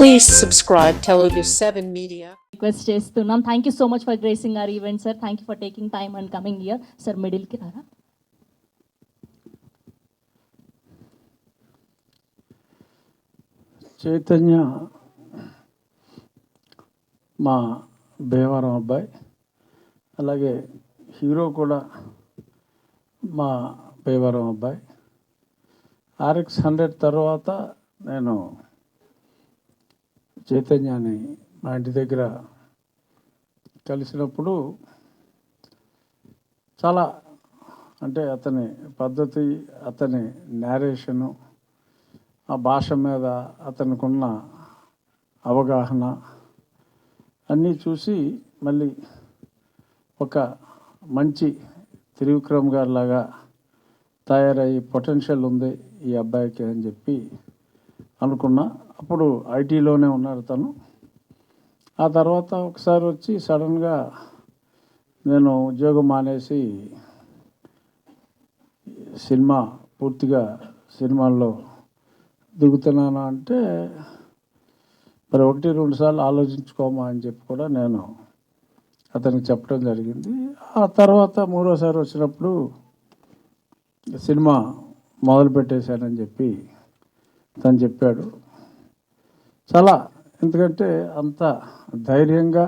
Please subscribe Telugu 7 Media. Request చేస్తున్నాం. Thank you so much for gracing our event sir. Thank you for taking time and coming here. Sir మిడిల్కి రారా. చైతన్య మా భీమవరం అబ్బాయి, అలాగే hero కూడా మా భీమవరం అబ్బాయి. RX100 తర్వాత నేను చైతన్యాన్ని మా ఇంటి దగ్గర కలిసినప్పుడు చాలా అంటే అతని పద్ధతి, అతని నేరేషను, ఆ భాష మీద అతనికున్న అవగాహన అన్నీ చూసి మళ్ళీ ఒక మంచి త్రివిక్రమ్ గారిలాగా తయారయ్యి పొటెన్షియల్ ఉంది ఈ అబ్బాయికి అని చెప్పి అనుకున్నా. అప్పుడు ఐటీలోనే ఉన్నాడు తను. ఆ తర్వాత ఒకసారి వచ్చి సడన్గా నేను ఉద్యోగం మానేసి పూర్తిగా సినిమాల్లో దిగుతున్నాను అంటే, మరి 1-2 సార్లు ఆలోచించుకోమా అని చెప్పి కూడా నేను అతనికి చెప్పడం జరిగింది. ఆ తర్వాత 3వసారి వచ్చినప్పుడు సినిమా మొదలుపెట్టేశానని చెప్పి తను చెప్పాడు. చాలా, ఎందుకంటే అంత ధైర్యంగా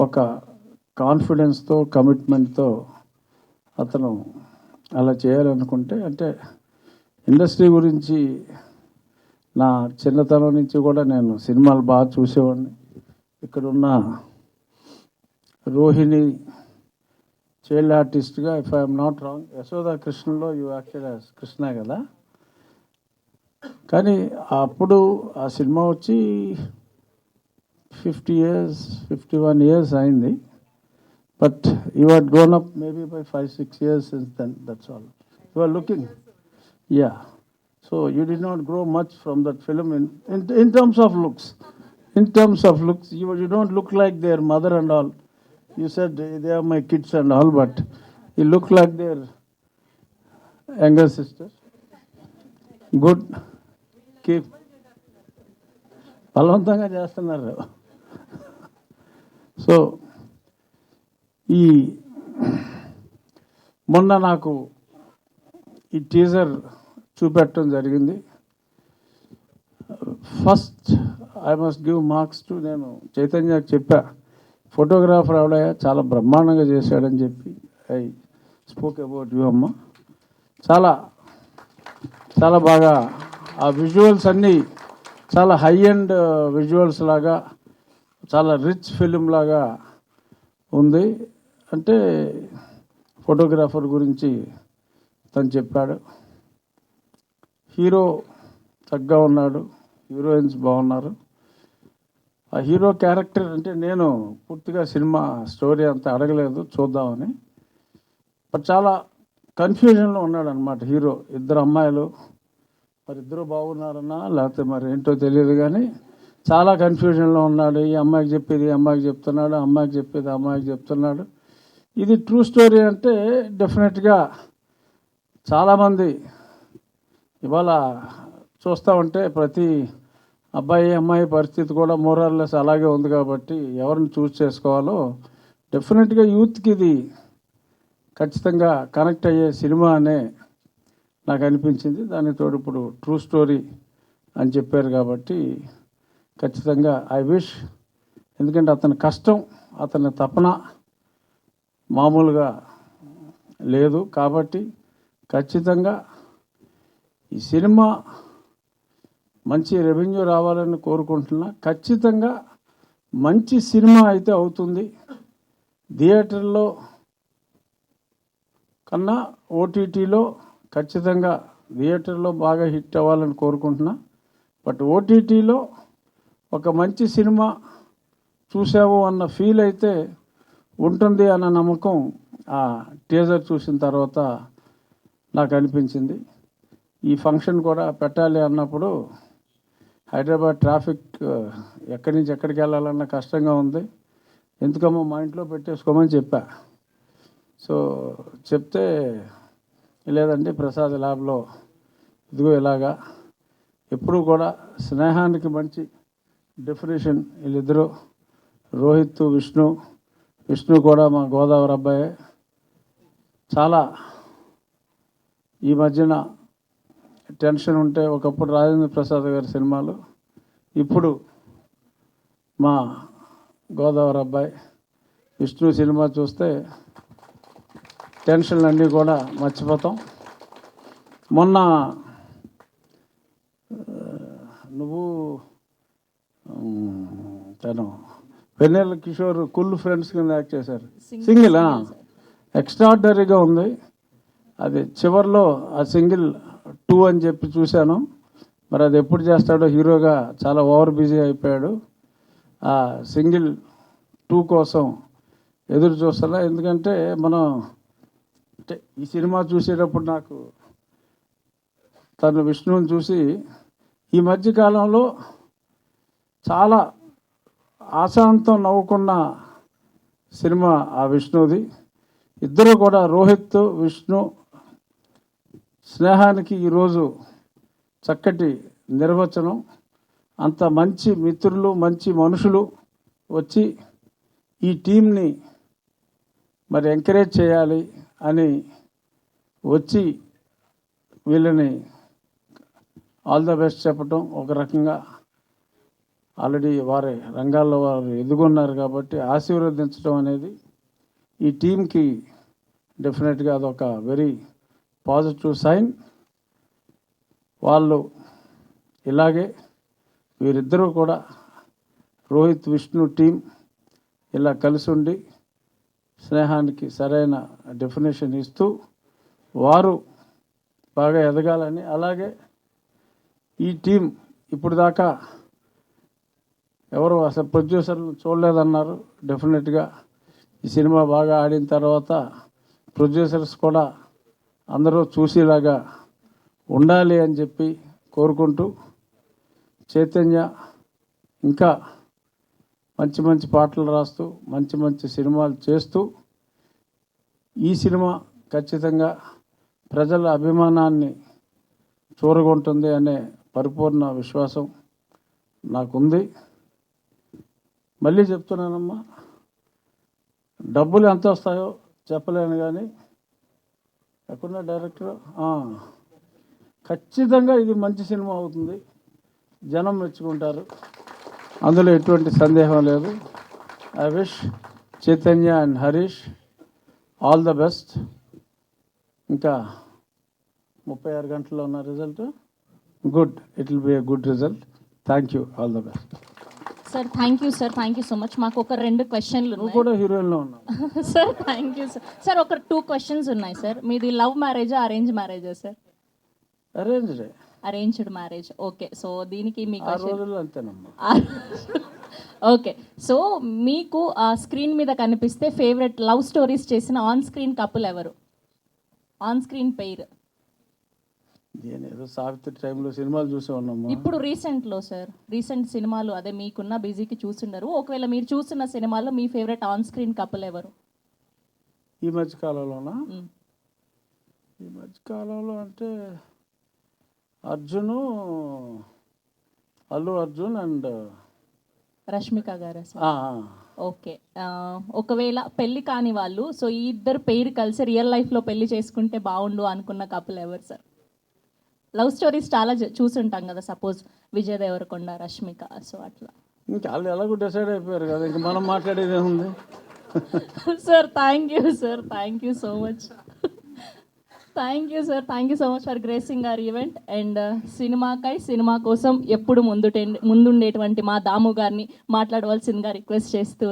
ఒక కాన్ఫిడెన్స్తో, కమిట్మెంట్తో అతను అలా చేయాలనుకుంటే, అంటే ఇండస్ట్రీ గురించి నా చిన్నతనం నుంచి కూడా నేను సినిమాలు బాగా చూసేవాడిని. ఇక్కడున్న రోహిణి చైల్డ్ ఆర్టిస్ట్గా, if I'm not wrong, Yashoda కృష్ణలో యూ యాక్టెడ్ యాజ్ కృష్ణ కదా. కానీ అప్పుడు ఆ సినిమా వచ్చి 51 years అయింది. But you are grown up maybe by 5-6 years since then, that's all. You are looking, yeah. So you did not grow much from that film in terms of looks. In terms of looks, you don't look like their mother and all. You said they are my kids and all, but you look like their younger sister. Good. Keep. బలవంతంగా చేస్తున్నారు. So ఈ మొన్న నాకు ఈ teaser చూపెట్టడం జరిగింది. First I must give marks to, నేను చైతన్యకి చెప్పా, ఫోటోగ్రాఫర్ ఆవిడయ్యా చాలా బ్రహ్మాండంగా చేశాడని చెప్పి. ఐ స్పోక్ అబౌట్ యూ అమ్మ. చాలా చాలా బాగా ఆ విజువల్స్ అన్నీ చాలా హై అండ్ విజువల్స్ లాగా, చాలా రిచ్ ఫిలిం లాగా ఉంది. అంటే ఫోటోగ్రాఫర్ గురించి తను చెప్పాడు. హీరో చక్కగా ఉన్నాడు, హీరోయిన్స్ బాగున్నారు. ఆ హీరో క్యారెక్టర్ అంటే నేను పూర్తిగా సినిమా స్టోరీ అంతా అడగలేదు, చూద్దామని. బట్ చాలా కన్ఫ్యూజన్లో ఉన్నాడు అనమాట హీరో. 2 అమ్మాయిలు, మరి 2 బాగున్నారన్నా లేకపోతే మరి ఏంటో తెలియదు, కానీ చాలా కన్ఫ్యూజన్లో ఉన్నాడు. ఈ అమ్మాయికి చెప్పేది ఈ అమ్మాయికి చెప్తున్నాడు, అమ్మాయికి చెప్పేది అమ్మాయికి చెప్తున్నాడు. ఇది ట్రూ స్టోరీ అంటే డెఫినెట్గా చాలామంది ఇవాళ చూస్తూ ఉంటే ప్రతి అబ్బాయి అమ్మాయి పరిస్థితి కూడా మోరల్లెస్ అలాగే ఉంది. కాబట్టి ఎవరిని చూస్ చేసుకోవాలో డెఫినెట్గా యూత్కి ఇది ఖచ్చితంగా కనెక్ట్ అయ్యే సినిమా అనే నాకు అనిపించింది. దానికి తోడు ఇప్పుడు ట్రూ స్టోరీ అని చెప్పారు కాబట్టి ఖచ్చితంగా ఐ విష్, ఎందుకంటే అతని కష్టం, అతని తపన మామూలుగా లేదు. కాబట్టి ఖచ్చితంగా ఈ సినిమా మంచి రెవెన్యూ రావాలని కోరుకుంటున్నా. ఖచ్చితంగా మంచి సినిమా అయితే అవుతుంది. థియేటర్లో కన్నా ఓటీటీలో ఖచ్చితంగా, థియేటర్లో బాగా హిట్ అవ్వాలని కోరుకుంటున్నా. బట్ ఓటీటీలో ఒక మంచి సినిమా చూసాము అన్న ఫీల్ అయితే ఉంటుంది అన్న నమ్మకం ఆ టీజర్ చూసిన తర్వాత నాకు అనిపించింది. ఈ ఫంక్షన్ కూడా పెట్టాలి అన్నప్పుడు హైదరాబాద్ ట్రాఫిక్ ఎక్కడి నుంచి ఎక్కడికి వెళ్ళాలన్న కష్టంగా ఉంది. ఎందుకమ్మో మా ఇంట్లో పెట్టేసుకోమని చెప్పా. సో చెప్తే లేదండి ప్రసాద్ ల్యాబ్లో ఇదిగో ఇలాగా ఎప్పుడు కూడా స్నేహానికి మంచి డెఫినేషన్ వీళ్ళిద్దరూ. రోహిత్, విష్ణు కూడా మా గోదావరి అబ్బాయే. చాలా ఈ మధ్యన టెన్షన్ ఉంటే ఒకప్పుడు రాజేంద్ర ప్రసాద్ గారి సినిమాలు, ఇప్పుడు మా గోదావరి అబ్బాయి విష్ణు సినిమా చూస్తే టెన్షన్లన్నీ కూడా మర్చిపోతాం. మొన్న నువ్వు తను వెన్నెల కిషోర్ కుల్ ఫ్రెండ్స్ కింద యాక్ట్ చేశారు. సింగిల్ ఎక్స్ట్రాడినరీగా ఉంది. అది చివరిలో ఆ సింగిల్ 2 అని చెప్పి చూశాను. మరి అది ఎప్పుడు చేస్తాడో, హీరోగా చాలా ఓవర్ బిజీ అయిపోయాడు. ఆ సింగిల్ 2 కోసం ఎదురు చూస్తున్నా. ఎందుకంటే మనం ఈ సినిమా చూసేటప్పుడు నాకు తను విష్ణువుని చూసి ఈ మధ్యకాలంలో చాలా ఆశాంతం నవ్వుకున్న సినిమా ఆ విష్ణుది. ఇద్దరు కూడా రోహిత్, విష్ణు స్నేహానికి ఈరోజు చక్కటి నిర్వచనం. అంత మంచి మిత్రులు, మంచి మనుషులు వచ్చి ఈ టీంని మరి ఎంకరేజ్ చేయాలి అని వచ్చి వీళ్ళని ఆల్ ద బెస్ట్ చెప్పటం, ఒక రకంగా ఆల్రెడీ వారి రంగాల్లో వారు ఎదుగున్నారు కాబట్టి ఆశీర్వదించడం అనేది ఈ టీంకి డెఫినెట్గా అదొక వెరీ పాజిటివ్ సైన్. వాళ్ళు ఇలాగే వీరిద్దరూ కూడా రోహిత్, విష్ణు టీం ఇలా కలిసి ఉండి స్నేహానికి సరైన డెఫినేషన్ ఇస్తూ వారు బాగా ఎదగాలని, అలాగే ఈ టీం ఇప్పుడు దాకా ఎవరు అసలు ప్రొడ్యూసర్లు చూడలేదన్నారు. డెఫినెట్గా ఈ సినిమా బాగా ఆడిన తర్వాత ప్రొడ్యూసర్స్ కూడా అందరూ చూసేలాగా ఉండాలి అని చెప్పి కోరుకుంటూ, చైతన్య ఇంకా మంచి మంచి పాటలు రాస్తూ మంచి మంచి సినిమాలు చేస్తూ ఈ సినిమా ఖచ్చితంగా ప్రజల అభిమానాన్ని చూరగొంటుంది అనే పరిపూర్ణ విశ్వాసం నాకుంది. మళ్ళీ చెప్తున్నానమ్మా, డబ్బులు ఎంత వస్తాయో చెప్పలేను కానీ ఎక్కడున్నా డైరెక్టర్ ఖచ్చితంగా ఇది మంచి సినిమా అవుతుంది, జనం మెచ్చుకుంటారు, అందులో ఎటువంటి సందేహం లేదు. I wish Chaitanya and Harish all the best. ఇంకా 36 గంటల్లో ఉన్న result good, it will be a good result. Thank you, all the best. Sir thank you sir, thank you so much. మాకు ఒక 2 క్వశ్చన్లు నువ్వు ఉన్నాయి కూడా హీరోయిన్లో ఉన్నావు. Sir thank you sir. Sir ఒక 2 క్వశ్చన్స్ ఉన్నాయి సార్. మీది లవ్ మ్యారేజా, అరేంజ్ మ్యారేజా సార్? అరేంజ్డే. Arranged marriage. ఓకే, సో దీనికి మీ ఆ రోజుల్లో అంతేనమ్మా. ఓకే, సో మీకు ఆ స్క్రీన్ మీద కనిపిస్తే ఫేవరెట్ లవ్ స్టోరీస్ చేసిన ఆన్ స్క్రీన్ కపుల్ ఎవరు? On screen pair. నేను ఏదో సావిత్రి టైంలో సినిమాలు చూసే ఉన్నామ్మా. ఇప్పుడు రీసెంట్లో సార్, రీసెంట్ సినిమాలు అదే మీకున్న బిజీకి చూసుండరు. ఒకవేళ మీరు చూస్తున్న సినిమాలో మీ ఫేవరెట్ ఆన్ స్క్రీన్ కపుల్ ఎవరు ఈ మధ్యకాలంలోనా? ఈ మధ్యకాలంలో అంటే అల్లు అర్జున్ అండ్ రష్మిక గారా సార్? ఓకే, ఒకవేళ పెళ్లి కాని వాళ్ళు, సో ఈ ఇద్దరు పెయిర్ కలిసి రియల్ లైఫ్లో పెళ్లి చేసుకుంటే బాగుండు అనుకున్న కపుల్ ఎవరు సార్? లవ్ స్టోరీస్ చాలా చూసుంటాం కదా, సపోజ్ విజయ్ దేవరకొండ, రష్మిక, సో అట్లా. ఇంకా వాళ్ళు ఎలాగో డిసైడ్ అయిపోయారు కదా, ఇంకా మనం మాట్లాడేది ఏముంది. Sir thank you sir, thank you so much. Thank you sir, thank you so much for gracing our event. And cinema కోసం ఎప్పుడు ముందుండేటువంటి మా దాము గారిని మాట్లాడవలసిందిగా రిక్వెస్ట్ చేస్తూ